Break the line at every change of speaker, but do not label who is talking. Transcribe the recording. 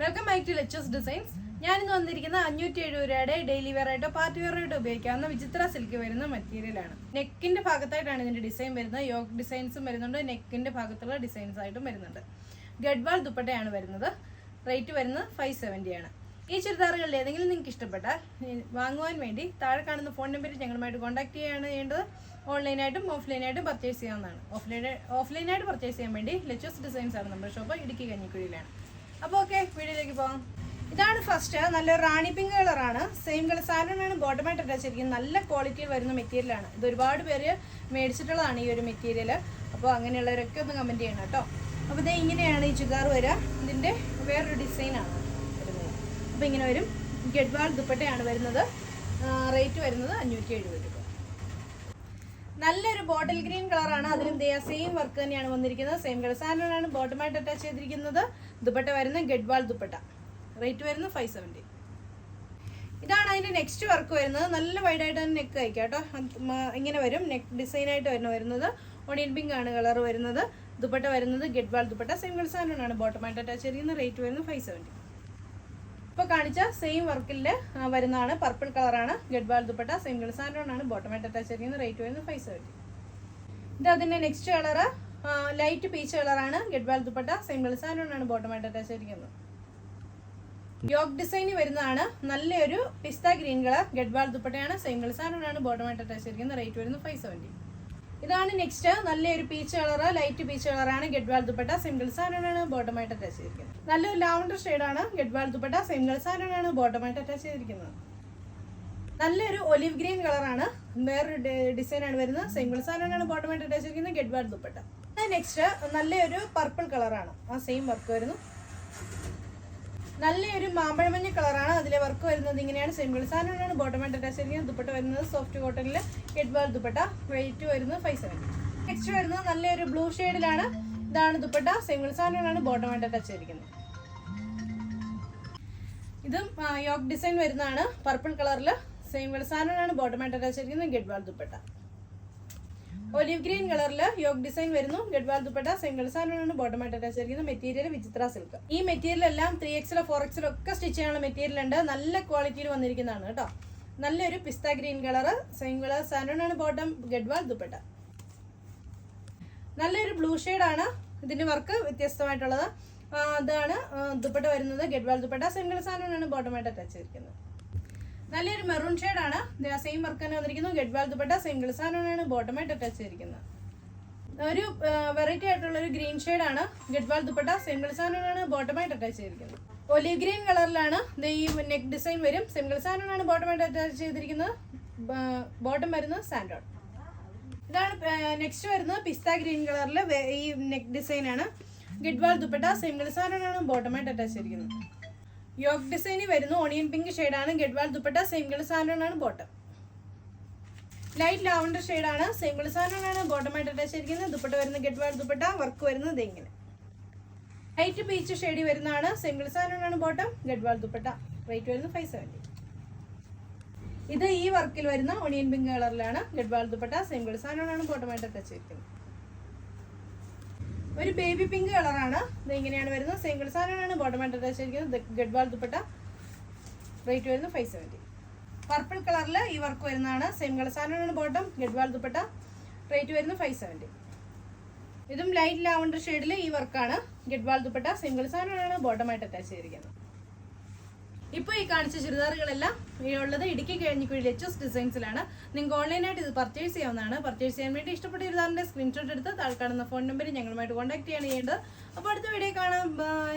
Welcome back to ലെച്ചസ് designs. ഞാനിന്ന് വന്നിരിക്കുന്ന 570 രൂപയുടെ ഡെയിലി വെയർ ആയിട്ടോ പാർട്ടി വെയർ ആയിട്ടോ ഉപയോഗിക്കാവുന്ന വിചിത്ര സിൽക്ക് വരുന്ന മെറ്റീരിയലാണ്. നെക്കിന്റെ ഭാഗത്തായിട്ടാണ് ഇതിന്റെ ഡിസൈൻ വരുന്നത്. യോക്ക് ഡിസൈൻസും വരുന്നുണ്ട്, നെക്കിന്റെ ഭാഗത്തുള്ള ഡിസൈൻസ് ആയിട്ടും വരുന്നുണ്ട്. ഗഡ്വാൾ ദുപ്പട്ടയാണ് വരുന്നത്. റേറ്റ് വരുന്നത് 570 ആണ്. ഈ ചുരിദാറുകളിൽ ഏതെങ്കിലും നിങ്ങൾക്ക് ഇഷ്ടപ്പെട്ടാൽ വാങ്ങുവാൻ വേണ്ടി താഴെ കാണുന്ന ഫോൺ നമ്പറിൽ ഞങ്ങളുമായിട്ട് കോൺടാക്ട് ചെയ്യുകയാണ് ചെയ്യേണ്ടത്. ഓൺലൈനായിട്ടും ഓഫ്ലൈനായിട്ടും പർച്ചേസ് ചെയ്യാവുന്നതാണ്. ഓഫ്ലൈനായിട്ട് പർച്ചേസ് ചെയ്യാൻ വേണ്ടി ലെച്ചസ് ഡിസൈൻസ് ആണ് നമ്മുടെ ഷോപ്പ്, ഇടുക്കി കഞ്ഞിക്കുഴിയിലാണ്. അപ്പോൾ ഓക്കെ, വീഡിയോയിലേക്ക് പോകാം. ഇതാണ് ഫസ്റ്റ്, നല്ലൊരു റാണി പിങ്ക് കളറാണ്. സെയിം കളർ സാധനമാണ് ബോട്ടമായിട്ട് അറ്റാച്ച് ചെയ്തിരിക്കുന്നത്. നല്ല ക്വാളിറ്റിയിൽ വരുന്ന മെറ്റീരിയലാണ്. ഇത് ഒരുപാട് പേര് മേടിച്ചിട്ടുള്ളതാണ് ഈ ഒരു മെറ്റീരിയൽ. അപ്പോൾ അങ്ങനെയുള്ളവരൊക്കെ ഒന്ന് കമൻറ്റ് ചെയ്യണം കേട്ടോ. അപ്പോൾ ഇത് ഇങ്ങനെയാണ് ഈ ചുരിദാർ വരിക. ഇതിൻ്റെ വേറൊരു ഡിസൈനാണ് വരുന്നത്. അപ്പോൾ ഇങ്ങനെ വരും. ഗഡ്വാൾ ദുപ്പട്ടയാണ് വരുന്നത്. റേറ്റ് വരുന്നത് 570 രൂപ. നല്ലൊരു ബോട്ടിൽ ഗ്രീൻ കളറാണ്. അതിലും സെയിം വർക്ക് തന്നെയാണ് വന്നിരിക്കുന്നത്. സെയിം കളർ സാധനമാണ് ബോട്ടമായിട്ട് അറ്റാച്ച് ചെയ്തിരിക്കുന്നത്. ദുപ്പട്ട വരുന്ന ഗഡ്വാൾ ദുപ്പട്ട. റേറ്റ് വരുന്നത് 570. ഇതാണ് അതിൻ്റെ നെക്സ്റ്റ് വർക്ക് വരുന്നത്. നല്ല വൈഡായിട്ട് തന്നെ നെക്ക് കഴിക്കാം കേട്ടോ. ഇങ്ങനെ വരും. നെക്ക് ഡിസൈനായിട്ട് വരുന്നത് ഓണിയൻ പിങ്ക് ആണ് കളർ വരുന്നത്. ദുപ്പട്ട വരുന്നത് ഗഡ്വാൾ ദുപ്പട്ട. സെയിം കളർ സാധനമാണ് ബോട്ടമായിട്ട് അറ്റാച്ച് ചെയ്തിരിക്കുന്നത്. റേറ്റ് വരുന്നത് 570. ഇപ്പോൾ കാണിച്ച സെയിം വർക്കിൽ വരുന്നതാണ്. പർപ്പിൾ കളറാണ് ഗഡ്വാൾ ദുപ്പട്ട. സെയിം കളർ സാധനമാണ് ബോട്ടമായിട്ട് അറ്റാച്ച് ചെയ്തിരിക്കുന്നത്. റേറ്റ് വരുന്നത് 570. ഇത് അതിൻ്റെ നെക്സ്റ്റ് കളറ് ലൈറ്റ് പീച്ച് കളറാണ് ഗഡ്വാൾ ദുപ്പട്ട. സെയിം കളർ സാധനമാണ് ബോട്ടമായിട്ട് അറ്റാച്ച് ചെയ്തിരിക്കുന്നത്. യോക്ക് ഡിസൈൻ വരുന്നതാണ്. നല്ലൊരു പിസ്ത ഗ്രീൻ കളർ ഗഡ്വാൾ ദുപ്പട്ടയാണ്. സെയിം കളർ സാധനമാണ് ബോട്ടമായിട്ട് അറ്റാച്ച് ചെയ്തിരിക്കുന്നത്. റേറ്റ് വരുന്നത് 570. ഇതാണ് നെക്സ്റ്റ്, നല്ലൊരു പീച്ച് കളറ്, ലൈറ്റ് പീച്ച് കളറാണ് ഗഡ്വാൾ ദുപ്പട്ട. സെയിം കളർ സാധനമാണ് ബോട്ടമായിട്ട് അറ്റാച്ച് ചെയ്തിരിക്കുന്നത്. നല്ലൊരു ലാവണ്ടർ ഷെയ്ഡാണ് ഗഡ്വാൾ ദുപ്പട്ട. സെയിം കളർ സാധനമാണ് ബോട്ടമായിട്ട് അറ്റാച്ച് ചെയ്തിരിക്കുന്നത്. നല്ലൊരു ഒലിവ് ഗ്രീൻ കളറാണ്. വേറൊരു ഡിസൈനാണ് വരുന്നത്. സെയിം കളർ സാധനമാണ് ബോട്ടമായിട്ട് അറ്റാച്ച് ചെയ്തിരിക്കുന്നത്. ഗഡ്വാൾ ദുപ്പട്ട. നെക്സ്റ്റ് നല്ലൊരു പർപ്പിൾ കളറാണ്. ആ സെയിം വർക്ക് വരുന്നു. നല്ലൊരു മാമ്പഴമഞ്ഞ കളറാണ്. അതിലെ വർക്ക് വരുന്നത് ഇങ്ങനെയാണ്. സെയിം കളർ സാധനമാണ് ബോട്ടമായിട്ട് അറ്റാച്ച് ചെയ്തിരിക്കുന്നത്. ദുപ്പട്ട വരുന്നത് സോഫ്റ്റ് കോട്ടണിൽ ഗഡ്വാൾ ദുപ്പട്ട. റേറ്റ് വരുന്നത് 570. നെക്സ്റ്റ് വരുന്നത് നല്ലൊരു ബ്ലൂ ഷെയ്ഡിലാണ്. ഇതാണ് ദുപ്പട്ട. സെയിം കളർ സാധനമാണ് ബോട്ടമായിട്ട് അറ്റാച്ച് ചെയ്തിരിക്കുന്നത്. ഇതും യോക്ക് ഡിസൈൻ വരുന്നതാണ്. പർപ്പിൾ കളറിൽ സെയിം കളർ സാധനമാണ് ബോട്ടമായിട്ട് അറ്റാച്ച് ചെയ്തിരിക്കുന്നത്. ഗഡ്വാൾ ദുപ്പട്ട. ഒലിവ് ഗ്രീൻ കളറിൽ യോക്ക് ഡിസൈൻ വരുന്നു. ഗഡ്വാൾ ദുപ്പട്ട. സെയിം കളർ സാധനമാണ് ബോട്ടമായിട്ട് അറ്റാച്ച് ചെയ്തിരിക്കുന്നത്. മെറ്റീരിയൽ വിചിത്ര സിൽക്ക്. ഈ മെറ്റീരിയൽ എല്ലാം 3XL 4XL ഒക്കെ സ്റ്റിച്ച് ചെയ്യാനുള്ള മെറ്റീരിയൽ ഉണ്ട്. നല്ല ക്വാളിറ്റിയിൽ വന്നിരിക്കുന്നതാണ് കേട്ടോ. നല്ലൊരു പിസ്ത ഗ്രീൻ കളർ. സെയിം കളർ സാധനമാണ് ബോട്ടം. ഗഡ്വാൾ ദുപ്പട്ട. നല്ലൊരു ബ്ലൂ ഷെയ്ഡാണ്. ഇതിന്റെ വർക്ക് വ്യത്യസ്തമായിട്ടുള്ളത്. അതാണ് ദുപ്പട്ട വരുന്നത്. ഗഡ്വാൾ ദുപ്പട്ട. സെയിം കളർ സാധനമാണ് ബോട്ടമായിട്ട് അറ്റാച്ച് ചെയ്തിരിക്കുന്നത്. നല്ലൊരു മെറൂൺ ഷെയ്ഡാണ്. സെയിം വർക്ക് തന്നെ വന്നിരിക്കുന്നു. ഗഡ്വാൾ ദുപ്പട്ട. സെയിം കളർ സാധനമാണ് ബോട്ടമായിട്ട് അറ്റാച്ച് ചെയ്തിരിക്കുന്നത്. ഒരു വെറൈറ്റി ആയിട്ടുള്ള ഒരു ഗ്രീൻ ഷെയ്ഡാണ് ഗഡ്വാൾ ദുപ്പട്ട. സെയിം കളർ സാധനമാണ് ബോട്ടമായിട്ട് അറ്റാച്ച് ചെയ്തിരിക്കുന്നത്. ഒലിവ് ഗ്രീൻ കളറിലാണ് ഈ നെക്ക് ഡിസൈൻ വരും. സെയിം കളർ സാധനമാണ് ബോട്ടമായിട്ട് അറ്റാച്ച് ചെയ്തിരിക്കുന്നത്. ബോട്ടം വരുന്നത് സാൻഡോൺ. ഇതാണ് നെക്സ്റ്റ് വരുന്നത് പിസ്ത ഗ്രീൻ കളറിൽ ഈ നെക്ക് ഡിസൈനാണ്. ഗഡ്വാൾ ദുപ്പട്ട. സെയിം കളർ സാധനമാണ് ബോട്ടമായിട്ട് അറ്റാച്ച് ചെയ്തിരിക്കുന്നത്. യോക്ക് ഡിസൈൻ വരുന്നു. ഓണിയൻ പിങ്ക് ഷെയ്ഡാണ് ഗഡ്വാൾ ദുപ്പട്ട. സെയിം കളർ സാധനമാണ് ബോട്ടം. ലൈറ്റ് ലാവണ്ടർ ഷെയ്ഡാണ്. സെയിം കളർ സാധനമാണ് ബോട്ടമായിട്ട് അറ്റാച്ച് ചെയ്തിരിക്കുന്നത്. ദുപ്പട്ട വരുന്ന ഗഡ്വാൾ ദുപ്പട്ട. വർക്ക് വരുന്നത് ഇങ്ങനെ. ലൈറ്റ് പീച്ച് ഷെയ്ഡ് വരുന്നതാണ്. സെയിം കളർ സാധനമാണ് ബോട്ടം. ഗഡ്വാൾ ദുപ്പട്ട. റേറ്റ് വരുന്നത് 570. ഇത് ഈ വർക്കിൽ വരുന്ന ഓണിയൻ പിങ്ക് കളറിലാണ് ഗഡ്വാൾ ദുപ്പട്ട. സെയിം കളർ സാധനമാണ് ബോട്ടമായിട്ട് അറ്റാച്ച് ചെയ്തിരിക്കുന്നത്. ഒരു ബേബി പിങ്ക് കളറാണ്. ഇത് ഇങ്ങനെയാണ് വരുന്നത്. സെയിം കളർ സാധനമാണ് ബോട്ടമായിട്ട് അറ്റാച്ച് ചെയ്തിരിക്കുന്നത്. ഗഡ്വാൾ ദുപ്പട്ട. റേറ്റ് വരുന്നത് 570. പർപ്പിൾ കളറിൽ ഈ വർക്ക് വരുന്നതാണ്. സെയിം കളർ സാധനമാണ് ബോട്ടം. ഗഡ്വാൾ ദുപ്പട്ട. റേറ്റ് വരുന്നത് 570. ഇതും ലൈറ്റ് ലാവണ്ടർ ഷെയ്ഡിൽ ഈ വർക്കാണ്. ഗഡ്വാൾ ദുപ്പട്ട. സെയിം കളർ സാധനമാണ് ബോട്ടമായിട്ട് അറ്റാച്ച് ചെയ്തിരിക്കുന്നത്. ഇപ്പോൾ ഈ കാണിച്ച ചുരിദാറുകളെല്ലാം ഉള്ളത് ഇടുക്കി കഞ്ഞിക്കുഴി ലെച്ചസ് ഡിസൈൻസിലാണ്. നിങ്ങൾക്ക് ഓൺലൈനായിട്ട് ഇത് പർച്ചേസ് ചെയ്യാവുന്നതാണ്. പർച്ചേസ് ചെയ്യാൻ വേണ്ടി ഇഷ്ടപ്പെട്ട ചുരിദാറിന്റെ സ്ക്രീൻഷോട്ട് എടുത്ത് താഴെ കാണുന്ന ഫോൺ നമ്പറിൽ ഞങ്ങളുമായിട്ട് കോൺടാക്ട് ചെയ്യാണ് ചെയ്യേണ്ടത്. അപ്പോൾ അടുത്ത വീഡിയോ കാണാം. ബൈ.